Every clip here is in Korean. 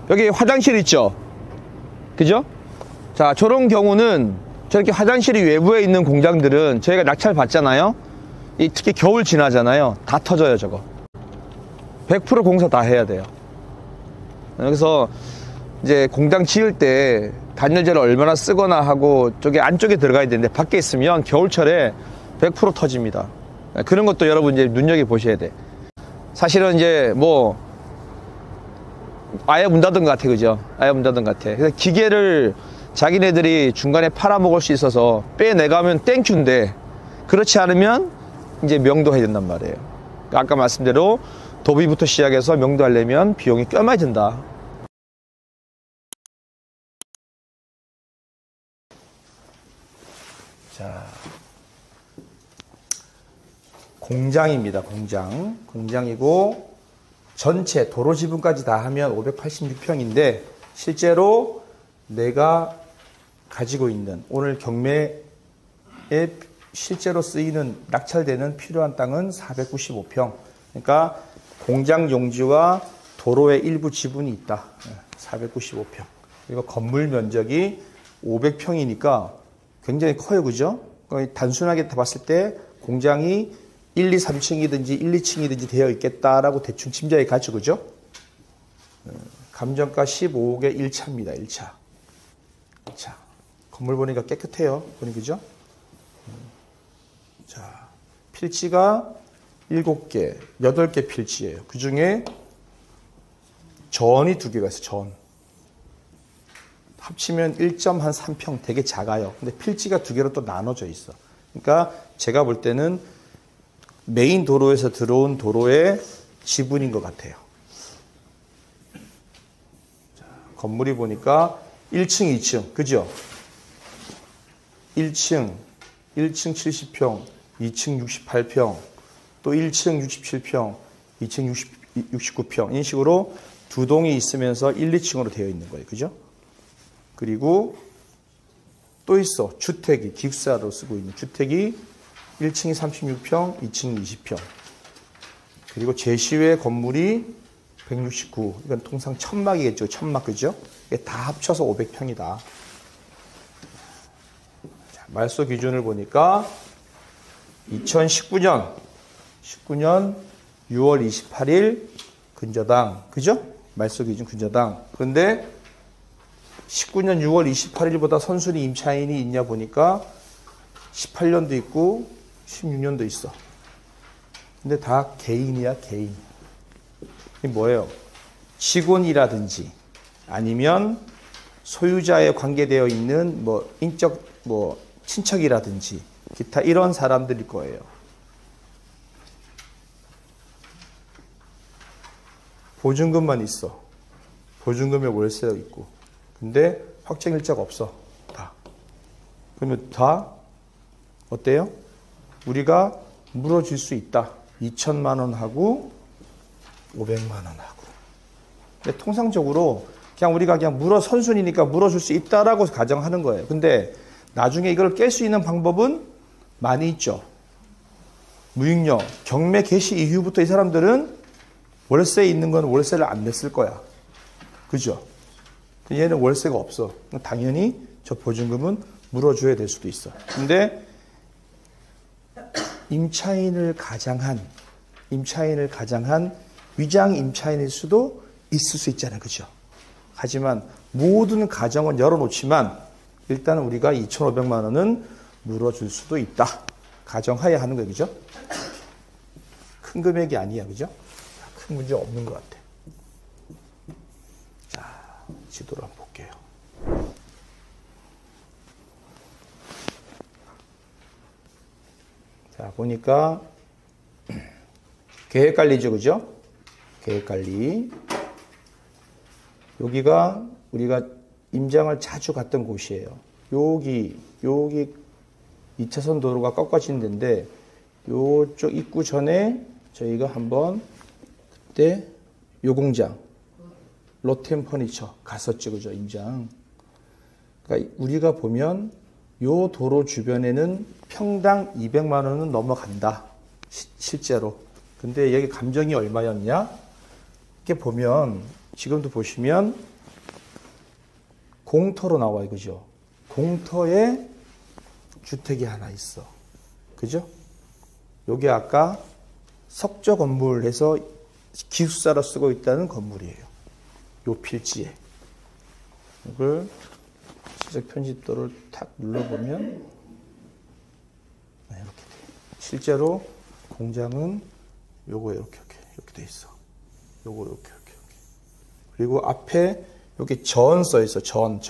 여기 화장실 있죠? 그죠? 자, 저런 경우는 저렇게 화장실이 외부에 있는 공장들은 저희가 낙찰 받잖아요. 특히 겨울 지나잖아요. 다 터져요, 저거. 100% 공사 다 해야 돼요. 그래서 이제 공장 지을 때 단열재를 얼마나 쓰거나 하고 저게 안쪽에 들어가야 되는데 밖에 있으면 겨울철에 100% 터집니다. 그런 것도 여러분 이제 눈여겨보셔야 돼. 사실은 이제 뭐 아예 문 닫은 것 같아, 그죠? 아예 문 닫은 것 같아. 그래서 기계를 자기네들이 중간에 팔아먹을 수 있어서 빼내가면 땡큐인데, 그렇지 않으면 이제 명도해야 된단 말이에요. 아까 말씀대로 도비부터 시작해서 명도하려면 비용이 꽤 많이 든다. 자, 공장입니다. 공장이고 전체 도로 지분까지 다 하면 586평인데 실제로 내가 가지고 있는 오늘 경매에 실제로 쓰이는 낙찰되는 필요한 땅은 495평. 그러니까 공장 용지와 도로의 일부 지분이 있다. 495평. 그리고 건물 면적이 500평이니까 굉장히 커요, 그죠? 단순하게 봤을 때 공장이 1, 2, 3층이든지 1, 2층이든지 되어 있겠다라고 대충 짐작이 가죠, 그죠? 감정가 15억에 1차입니다, 1차. 자, 건물 보니까 깨끗해요, 보니, 그죠? 자, 필지가 7개, 8개 필지예요. 그 중에 전이 2개가 있어요, 전. 합치면 1.3평 되게 작아요. 근데 필지가 2개로 또 나눠져 있어. 그러니까 제가 볼 때는 메인 도로에서 들어온 도로의 지분인 것 같아요. 자, 건물이 보니까 1층, 2층, 그죠? 1층 70평, 2층 68평, 또 1층 67평, 2층 69평. 이런 식으로 두 동이 있으면서 1, 2층으로 되어 있는 거예요. 그죠? 그리고 또 있어. 주택이, 기숙사로 쓰고 있는 주택이 1층이 36평, 2층이 20평. 그리고 제시외 건물이 169. 이건 통상 천막이겠죠. 천막, 그죠? 이게 다 합쳐서 500평이다. 말소 기준을 보니까 2019년 6월 28일 근저당, 그죠? 말소 기준 근저당. 그런데 19년 6월 28일보다 선순위 임차인이 있냐 보니까 18년도 있고 16년도 있어. 근데 다 개인이야, 개인. 이게 뭐예요? 직원이라든지 아니면 소유자에 관계되어 있는 뭐 인적 뭐 친척이라든지 기타 이런 사람들일 거예요. 보증금만 있어. 보증금에 월세가 있고. 근데 확정일자가 없어. 다. 그러면 다 어때요? 우리가 물어줄 수 있다. 2천만 원 하고 500만 원 하고. 근데 통상적으로 그냥 우리가 그냥 선순위니까 물어줄 수 있다라고 가정하는 거예요. 근데 나중에 이걸 깰 수 있는 방법은 많이 있죠. 무익력, 경매 개시 이후부터 이 사람들은 월세에 있는 건 월세를 안 냈을 거야. 그죠? 얘는 월세가 없어. 당연히 저 보증금은 물어줘야 될 수도 있어. 근데 임차인을 가장한 위장 임차인일 수도 있을 수 있잖아요. 그죠? 하지만 모든 가정은 열어놓지만 일단은 우리가 2,500만 원은 물어줄 수도 있다. 가정하에 하는 거예요. 그죠? 큰 금액이 아니야. 그죠? 큰 문제 없는 것 같아. 자, 지도를 한번 볼게요. 자, 보니까 계획관리죠. 그죠? 계획관리. 여기가 우리가 임장을 자주 갔던 곳이에요. 여기 2차선 도로가 꺾어진 데인데 요쪽 입구 전에 저희가 한번 그때 요 공장 롯템퍼니처 갔었죠. 그죠? 임장. 그러니까 우리가 보면 요 도로 주변에는 평당 200만 원은 넘어간다. 실제로. 근데 여기 감정이 얼마였냐? 이렇게 보면 지금도 보시면 공터로 나와요. 그죠? 공터에 주택이 하나 있어. 그죠? 요게 아까 석조 건물에서 기숙사로 쓰고 있다는 건물이에요. 요 필지에. 이걸 지적 편집도를 탁 눌러보면 이렇게 돼요. 실제로 공장은 요거 이렇게 돼 있어. 요거 이렇게. 그리고 앞에 여기 전 써 있어. 전.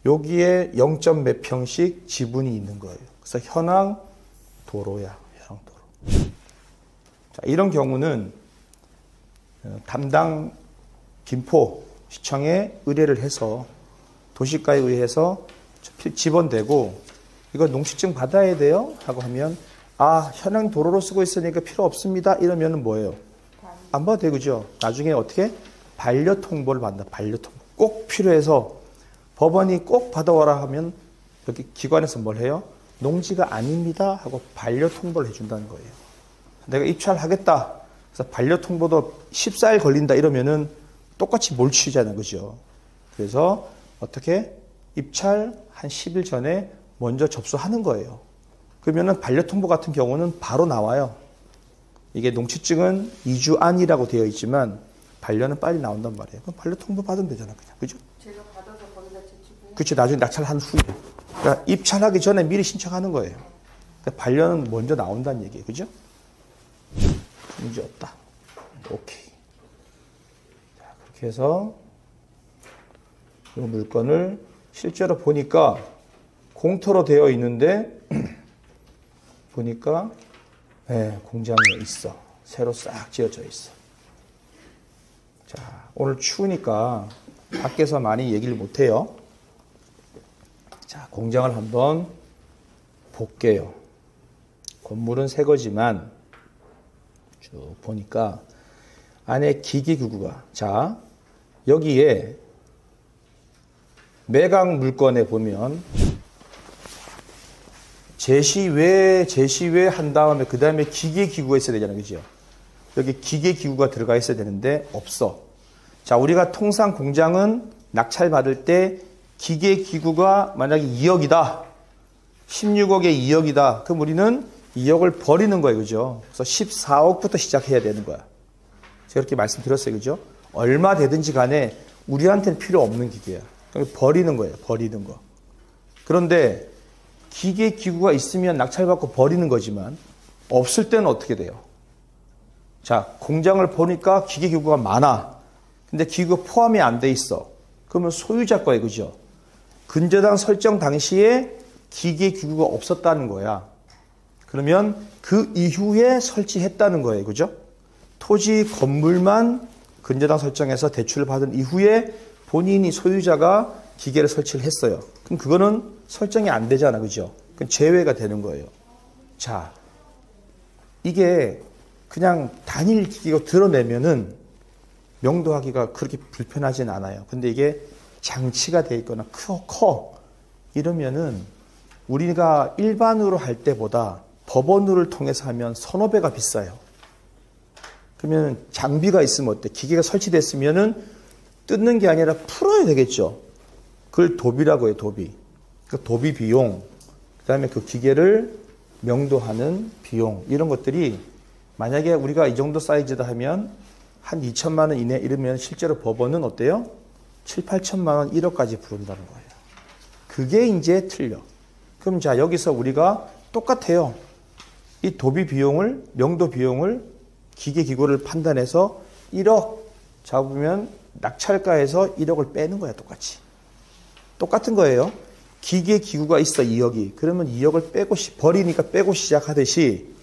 여기에 0. 몇 평씩 지분이 있는 거예요. 그래서 현황 도로야. 현황 도로. 자, 이런 경우는 담당 김포시청에 의뢰를 해서 도시가에 의해서 지원되고 이거 농취증 받아야 돼요? 하고 하면 현황 도로로 쓰고 있으니까 필요 없습니다. 이러면은 뭐예요? 안 봐도 되죠. 나중에 어떻게? 반려 통보를 받는다. 반려 통보. 꼭 필요해서 법원이 꼭 받아와라 하면 여기 기관에서 뭘 해요? 농지가 아닙니다. 하고 반려 통보를 해준다는 거예요. 내가 입찰 하겠다. 그래서 반려 통보도 14일 걸린다. 이러면은 똑같이 몰치잖아요. 그죠? 그래서 어떻게? 입찰 한 10일 전에 먼저 접수하는 거예요. 그러면은 반려 통보 같은 경우는 바로 나와요. 이게 농취증은 2주 안이라고 되어 있지만 반려는 빨리 나온단 말이에요. 그럼 반려 통보 받으면 되잖아, 그냥. 그죠? 제가 받아서 거기다 제출해요? 그렇지. 나중에 낙찰한 후에. 그러니까 입찰하기 전에 미리 신청하는 거예요. 그러니까 반려는 먼저 나온다는 얘기예요. 그죠? 문제 없다. 오케이. 자, 그렇게 해서 이 물건을 실제로 보니까 공터로 되어 있는데 보니까 공장에 있어. 새로 싹 지어져 있어. 자, 오늘 추우니까 밖에서 많이 얘기를 못해요. 자, 공장을 한번 볼게요. 건물은 새 거지만 쭉 보니까 안에 기기기구가, 자, 여기에 매각 물건에 보면 제시외 한 다음에 그 다음에 기계기구가 있어야 되잖아요. 그죠? 여기 기계기구가 들어가 있어야 되는데 없어. 자, 우리가 통상 공장은 낙찰 받을 때 기계기구가 만약에 2억이다. 16억에 2억이다. 그럼 우리는 2억을 버리는 거예요. 그죠? 그래서 14억부터 시작해야 되는 거야. 제가 그렇게 말씀드렸어요. 그죠? 얼마 되든지 간에 우리한테는 필요 없는 기계야. 버리는 거예요. 버리는 거. 그런데 기계기구가 있으면 낙찰받고 버리는 거지만 없을 때는 어떻게 돼요? 자, 공장을 보니까 기계기구가 많아. 근데 기구가 포함이 안 돼 있어. 그러면 소유자 거예요. 그죠? 근저당 설정 당시에 기계기구가 없었다는 거야. 그러면 그 이후에 설치했다는 거예요. 그죠? 토지 건물만 근저당 설정해서 대출을 받은 이후에 본인이 소유자가 기계를 설치를 했어요. 그럼 그거는 설정이 안 되잖아. 그죠? 그럼 제외가 되는 거예요. 자, 이게 그냥 단일 기계가 드러내면은 명도하기가 그렇게 불편하진 않아요. 근데 이게 장치가 돼 있거나 커. 이러면은 우리가 일반으로 할 때보다 법원을 통해서 하면 서너 배가 비싸요. 그러면 장비가 있으면 어때? 기계가 설치됐으면은 뜯는 게 아니라 풀어야 되겠죠. 그걸 도비라고 해요. 도비. 그 도비 비용, 그 다음에 그 기계를 명도하는 비용, 이런 것들이 만약에 우리가 이 정도 사이즈다 하면 한 2천만 원 이내 이러면 실제로 법원은 어때요? 7, 8천만 원, 1억까지 부른다는 거예요. 그게 이제 틀려. 그럼 자, 여기서 우리가 똑같아요. 이 도비 비용을, 명도 비용을 기계기구를 판단해서 1억 잡으면 낙찰가에서 1억을 빼는 거야. 똑같이. 똑같은 거예요. 기계기구가 있어. 2억이. 그러면 2억을 빼고 버리니까 빼고 시작하듯이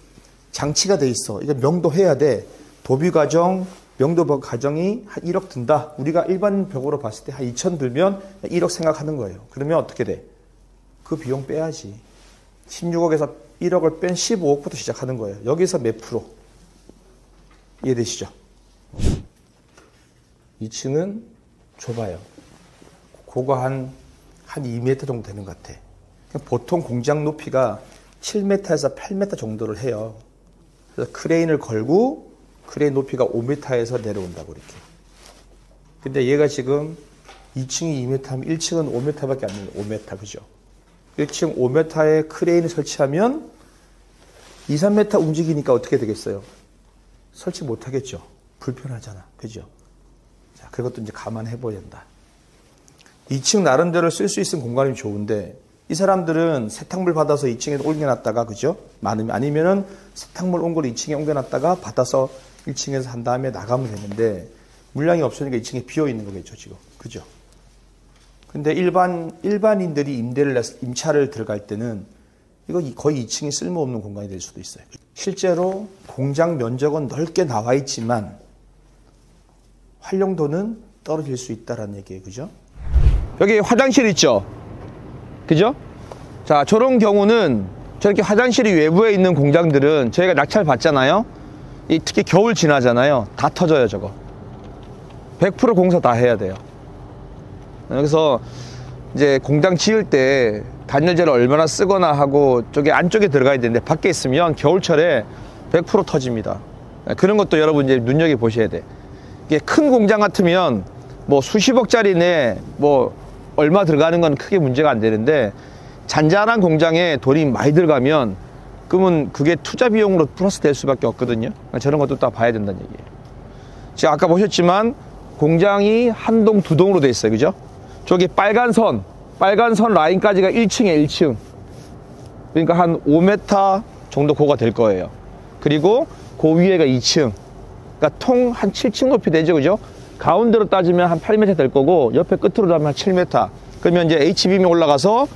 장치가 돼 있어. 이제 명도해야 돼. 도비 과정, 명도 과정이 한 1억 든다. 우리가 일반 벽으로 봤을 때 한 2천 들면 1억 생각하는 거예요. 그러면 어떻게 돼? 그 비용 빼야지. 16억에서 1억을 뺀 15억부터 시작하는 거예요. 여기서 몇 프로? 이해되시죠? 2층은 좁아요. 그거 한 2m 정도 되는 것 같아. 보통 공장 높이가 7m에서 8m 정도를 해요. 그래서 크레인을 걸고 크레인 높이가 5m에서 내려온다고 이렇게. 근데 얘가 지금 2층이 2m면 1층은 5m밖에 안 돼요. 5m, 그죠? 1층 5m에 크레인을 설치하면 2, 3m 움직이니까 어떻게 되겠어요? 설치 못 하겠죠. 불편하잖아. 그죠? 자, 그것도 이제 감안해 봐야 된다. 2층 나름대로 쓸 수 있는 공간이 좋은데, 이 사람들은 세탁물 받아서 2층에 옮겨놨다가, 그죠? 많으면, 아니면은 세탁물 온 걸 2층에 옮겨놨다가 받아서 1층에서 한 다음에 나가면 되는데, 물량이 없으니까 2층에 비어 있는 거겠죠, 지금. 그죠? 근데 일반인들이 임차를 들어갈 때는 이거 거의 2층이 쓸모없는 공간이 될 수도 있어요. 실제로 공장 면적은 넓게 나와 있지만 활용도는 떨어질 수 있다는 얘기예요. 그죠? 여기 화장실 있죠? 그죠? 자, 저런 경우는 저렇게 화장실이 외부에 있는 공장들은 저희가 낙찰 받잖아요. 특히 겨울 지나잖아요. 다 터져요, 저거. 100% 공사 다 해야 돼요. 그래서 이제 공장 지을 때 단열재를 얼마나 쓰거나 하고 저기 안쪽에 들어가야 되는데 밖에 있으면 겨울철에 100% 터집니다. 그런 것도 여러분 이제 눈여겨 보셔야 돼. 이게 큰 공장 같으면 뭐 수십억짜리네 뭐 얼마 들어가는 건 크게 문제가 안 되는데, 잔잔한 공장에 돈이 많이 들어가면 그러면 그게 투자 비용으로 플러스 될 수밖에 없거든요. 저런 것도 다 봐야 된다는 얘기예요. 지금 아까 보셨지만 공장이 한 동, 두 동으로 돼 있어요. 그죠? 저기 빨간 선 라인까지가 1층에 1층. 그러니까 한 5m 정도 고가 될 거예요. 그리고 그 위에가 2층. 그러니까 통 한 7층 높이 되죠. 그죠? 가운데로 따지면 한 8m 될 거고, 옆에 끝으로 따지면 한 7m. 그러면 이제 H빔이 올라가서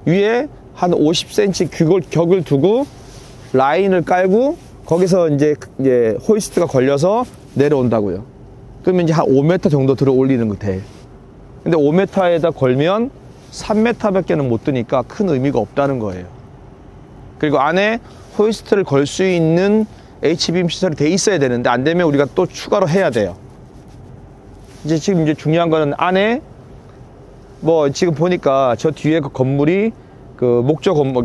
위에 한 50cm 격을 두고 라인을 깔고 거기서 이제 호이스트가 걸려서 내려온다고요. 그러면 이제 한 5m 정도 들어 올리는 거 돼. 근데 5m에다 걸면 3m밖에는 못 드니까 큰 의미가 없다는 거예요. 그리고 안에 호이스트를 걸 수 있는 H빔 시설이 돼 있어야 되는데, 안 되면 우리가 또 추가로 해야 돼요. 지금 이제 중요한 거는 안에 뭐 지금 보니까 저 뒤에 그 건물이 그 목조 건물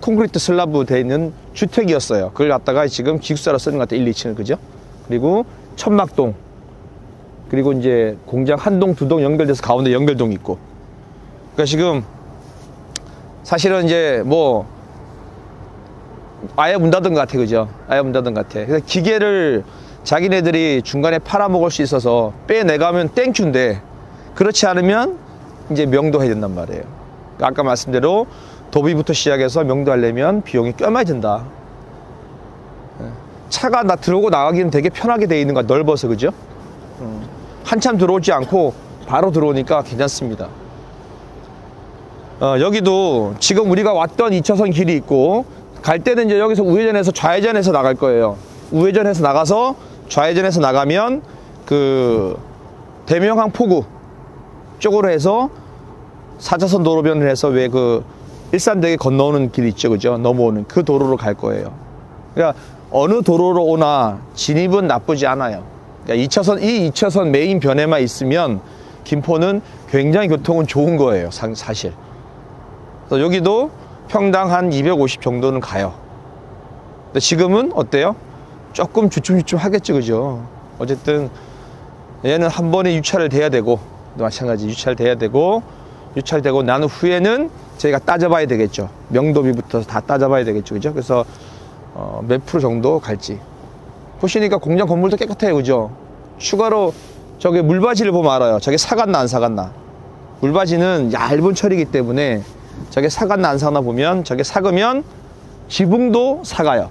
콘크리트 슬라브 돼 있는 주택이었어요. 그걸 갖다가 지금 기숙사로 쓰는 것 같아요. 1, 2층을. 그죠? 그리고 천막동, 그리고 이제 공장 한 동, 두 동 연결돼서 가운데 연결동이 있고. 그러니까 지금 사실은 이제 뭐 아예 문 닫은 것 같아. 그죠? 아예 문 닫은 것 같아. 그래서 기계를 자기네들이 중간에 팔아먹을 수 있어서 빼내가면 땡큐인데, 그렇지 않으면 이제 명도해야 된단 말이에요. 아까 말씀대로 도비부터 시작해서 명도하려면 비용이 꽤 많이 든다. 차가 들어오고 나가기는 되게 편하게 돼 있는 거야. 넓어서. 그죠? 한참 들어오지 않고 바로 들어오니까 괜찮습니다. 여기도 지금 우리가 왔던 2차선 길이 있고, 갈 때는 이제 여기서 우회전해서 좌회전해서 나갈 거예요. 우회전해서 나가서 좌회전해서 나가면 그 대명항 포구 쪽으로 해서 4차선 도로변을 해서 왜 그 일산대게 건너오는 길 있죠. 그죠? 넘어오는 그 도로로 갈 거예요. 그러니까 어느 도로로 오나 진입은 나쁘지 않아요. 그러니까 2차선 메인 변에만 있으면 김포는 굉장히 교통은 좋은 거예요. 사실. 그래서 여기도 평당 한 250 정도는 가요. 근데 지금은 어때요? 조금 주춤주춤 하겠죠. 그죠? 어쨌든 얘는 한 번에 유찰을 돼야 되고, 마찬가지 유찰돼야 되고, 유찰되고 난 후에는 저희가 따져봐야 되겠죠. 명도비부터 다 따져봐야 되겠죠. 그죠? 그래서 몇 프로 정도 갈지. 보시니까 공장 건물도 깨끗해요. 그죠? 추가로 저기 물바지를 보면 알아요. 저게 사갔나 안 사갔나. 물바지는 얇은 철이기 때문에 저게 사갔나 안 사갔나 보면, 저게 삭으면 지붕도 사가요.